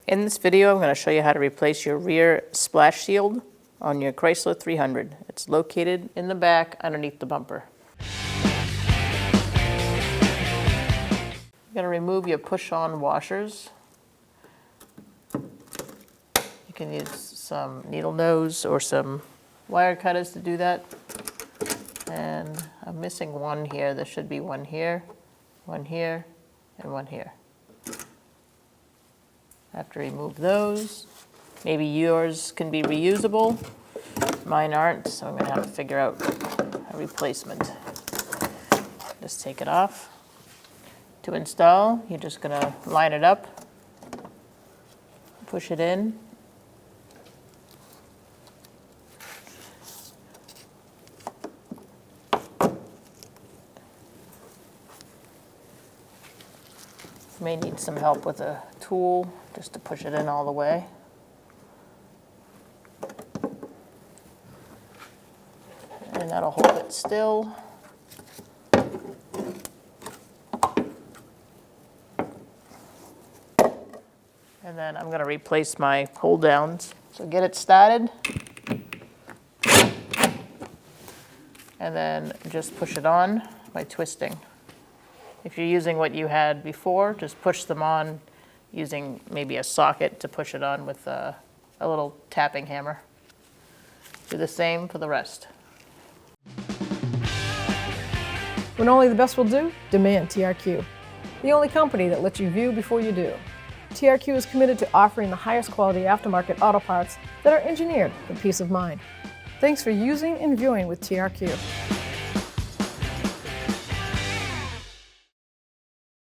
In this video, I'm going to show you how to replace your rear splash shield on your Chrysler 300. It's located in the back underneath the bumper. You're going to remove your push-on washers. You can use some needle nose or some wire cutters to do that. And I'm missing one here. There should be one here, and one here. I have to remove those. Maybe yours can be reusable. Mine aren't, so I'm going to have to figure out a replacement. Just take it off. To install, you're just going to line it up, push it in. You may need some help with a tool just to push it in all the way. And that'll hold it still. And then I'm going to replace my hold downs. So get it started. And then just push it on by twisting. If you're using what you had before, just push them on using maybe a socket to push it on with a little tapping hammer. Do the same for the rest. When only the best will do, demand TRQ. The only company that lets you view before you do. TRQ is committed to offering the highest quality aftermarket auto parts that are engineered for peace of mind. Thanks for using and viewing with TRQ.